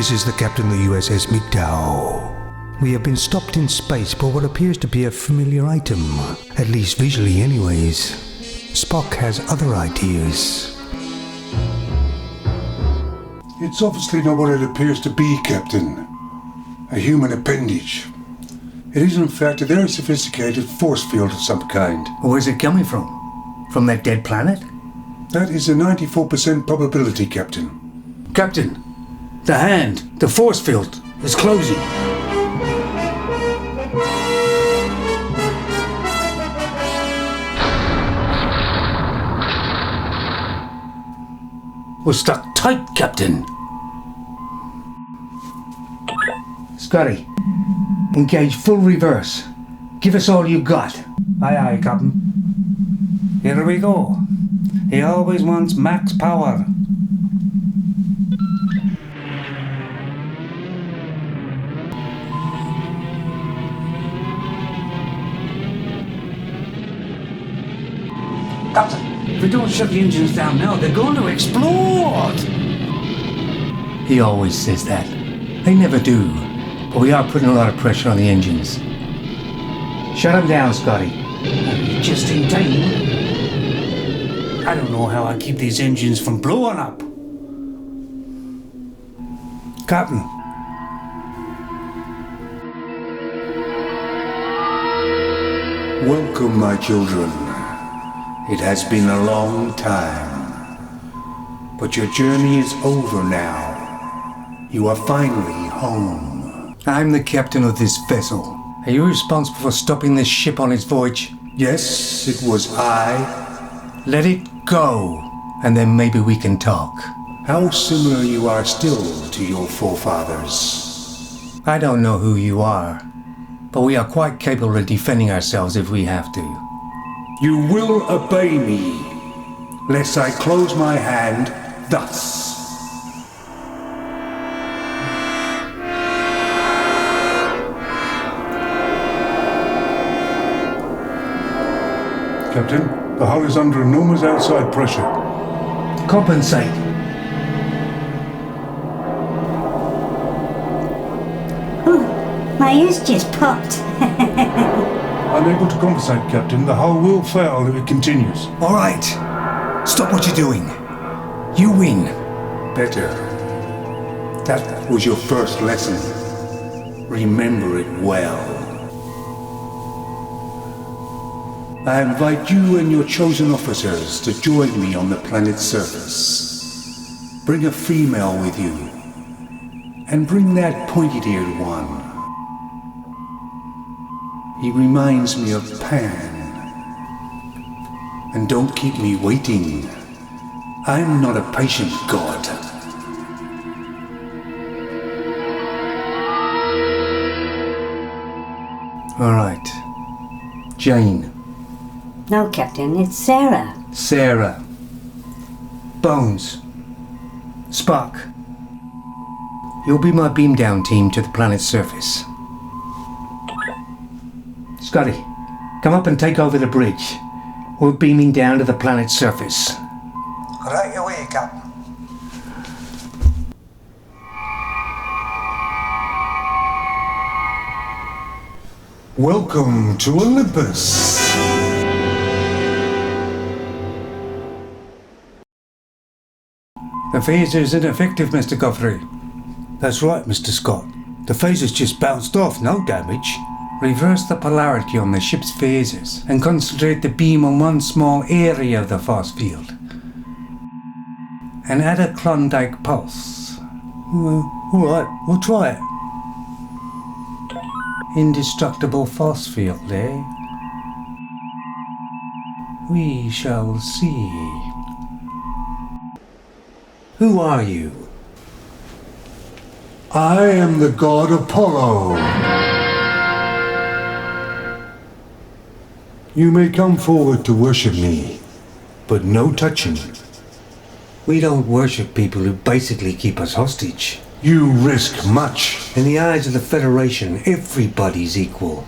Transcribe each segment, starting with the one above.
This is the captain of the USS MGTOW. We have been stopped in space for what appears to be a familiar item, at least visually anyways. Spock has other ideas. It's obviously not what it appears to be, Captain. A human appendage. It is in fact a very sophisticated force field of some kind. Where's it coming from? From that dead planet? That is a 94% probability, Captain. Captain, the hand, the force field, is closing. We're stuck tight, Captain. Scotty, engage full reverse. Give us all you got. Aye, aye, Captain. Here we go. He always wants max power. Captain, if we don't shut the engines down now, they're going to explode! He always says that. They never do. But we are putting a lot of pressure on the engines. Shut them down, Scotty. Just in time. I don't know how I keep these engines from blowing up. Captain. Welcome, my children. It has been a long time. But your journey is over now. You are finally home. I'm the captain of this vessel. Are you responsible for stopping this ship on its voyage? Yes, it was I. Let it go, and then maybe we can talk. How similar you are still to your forefathers. I don't know who you are, but we are quite capable of defending ourselves if we have to. You will obey me, lest I close my hand thus. Captain, the hull is under enormous outside pressure. Compensate. Ooh, my ears just popped. Unable to compensate, Captain. The hull will fail if it continues. All right. Stop what you're doing. You win. Better. That was your first lesson. Remember it well. I invite you and your chosen officers to join me on the planet's surface. Bring a female with you. And bring that pointy-eared one. He reminds me of Pan. And don't keep me waiting. I'm not a patient god. All right. Jane. No, Captain, it's Sarah. Sarah. Bones. Spock. You'll be my beam down team to the planet's surface. Scotty, come up and take over the bridge. We're beaming down to the planet's surface. Right away, Captain. Welcome to Olympus. The phaser's ineffective, Mr. Guthrie. That's right, Mr. Scott. The phaser's just bounced off, no damage. Reverse the polarity on the ship's phasers and concentrate the beam on one small area of the force field. And add a Klondike pulse. Well, all right, we'll try it. Indestructible force field, eh? We shall see. Who are you? I am the god Apollo. You may come forward to worship me, but no touching. We don't worship people who basically keep us hostage. You risk much. In the eyes of the Federation, everybody's equal.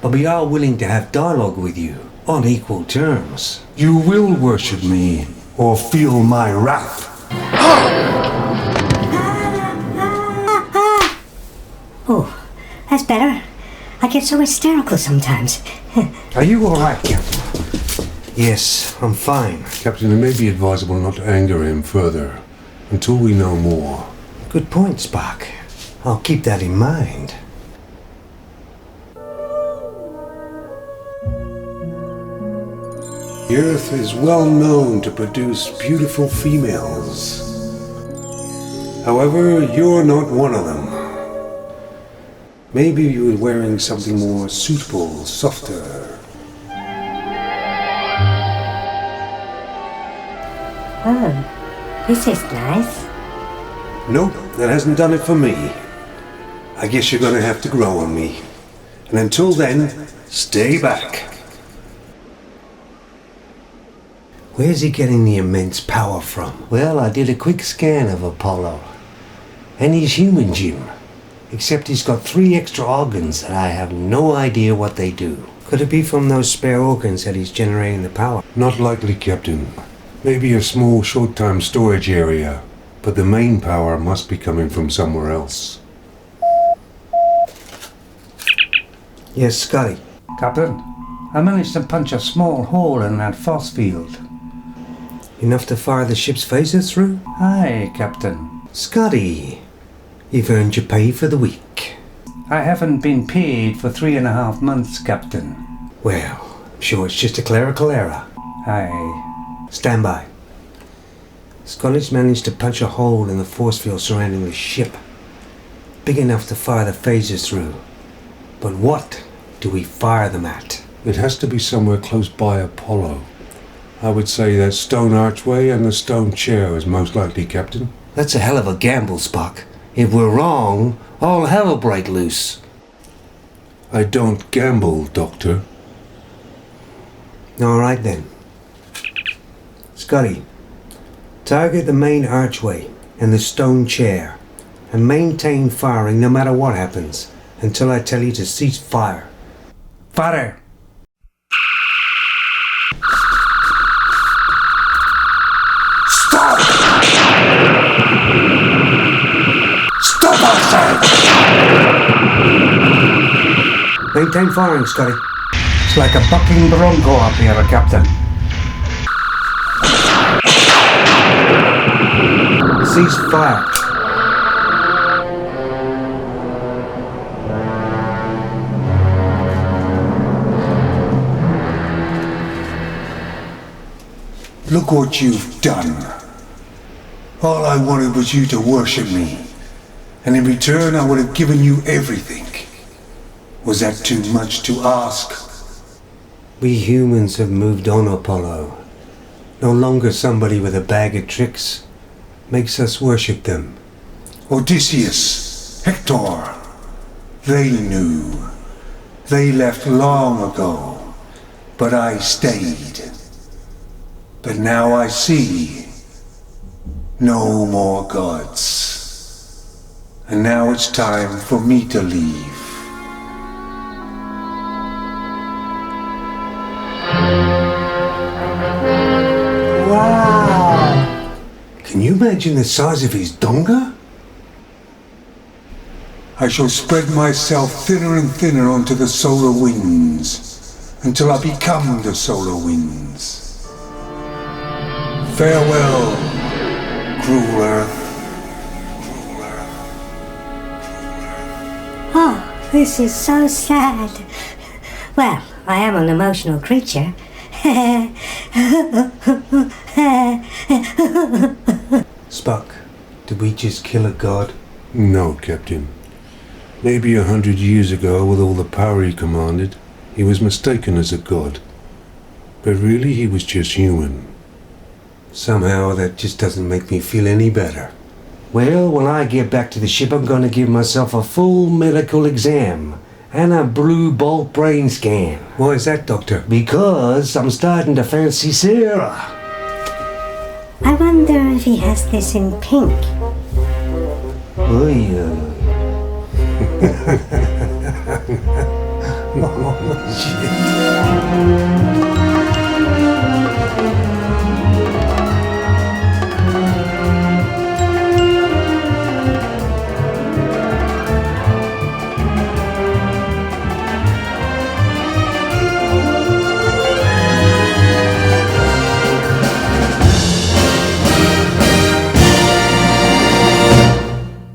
But we are willing to have dialogue with you, on equal terms. You will worship me, or feel my wrath. Oh, that's better. I get so hysterical sometimes. Are you all right, Captain? Yes, I'm fine. Captain, it may be advisable not to anger him further until we know more. Good point, Spock. I'll keep that in mind. The Earth is well known to produce beautiful females. However, you're not one of them. Maybe you were wearing something more suitable, softer. Oh, this is nice. Nope, that hasn't done it for me. I guess you're gonna have to grow on me. And until then, stay back. Where's he getting the immense power from? Well, I did a quick scan of Apollo. And he's human, Jim. Except he's got 3 extra organs that I have no idea what they do. Could it be from those spare organs that he's generating the power? Not likely, Captain. Maybe a small short-time storage area, but the main power must be coming from somewhere else. Yes, Scotty. Captain, I managed to punch a small hole in that force field. Enough to fire the ship's phaser through? Aye, Captain. Scotty, you've earned your pay for the week. I haven't been paid for 3.5 months, Captain. Well, I'm sure it's just a clerical error. Aye. Stand by. Scotty's managed to punch a hole in the force field surrounding the ship. Big enough to fire the phasers through. But what do we fire them at? It has to be somewhere close by Apollo. I would say that stone archway and the stone chair is most likely, Captain. That's a hell of a gamble, Spock. If we're wrong, all hell will break loose. I don't gamble, Doctor. All right then. Scotty, target the main archway and the stone chair and maintain firing no matter what happens until I tell you to cease fire. Fire! Maintain firing, Scotty. It's like a bucking bronco up here, Captain. Cease fire. Look what you've done. All I wanted was you to worship me. And in return, I would have given you everything. Was that too much to ask? We humans have moved on, Apollo. No longer somebody with a bag of tricks makes us worship them. Odysseus, Hector, they knew. They left long ago, but I stayed. But now I see no more gods. And now it's time for me to leave. Wow! Can you imagine the size of his donga? I shall spread myself thinner and thinner onto the solar winds until I become the solar winds. Farewell, cruel Earth. Oh, this is so sad. Well, I am an emotional creature. Spock, did we just kill a god? No, Captain. Maybe 100 years ago, with all the power he commanded, he was mistaken as a god. But really, he was just human. Somehow that just doesn't make me feel any better. Well, when I get back to the ship, I'm going to give myself a full medical exam and a blue bolt brain scan. Why is that, Doctor? Because I'm starting to fancy Sarah. I wonder if he has this in pink. Oy, Oh, shit.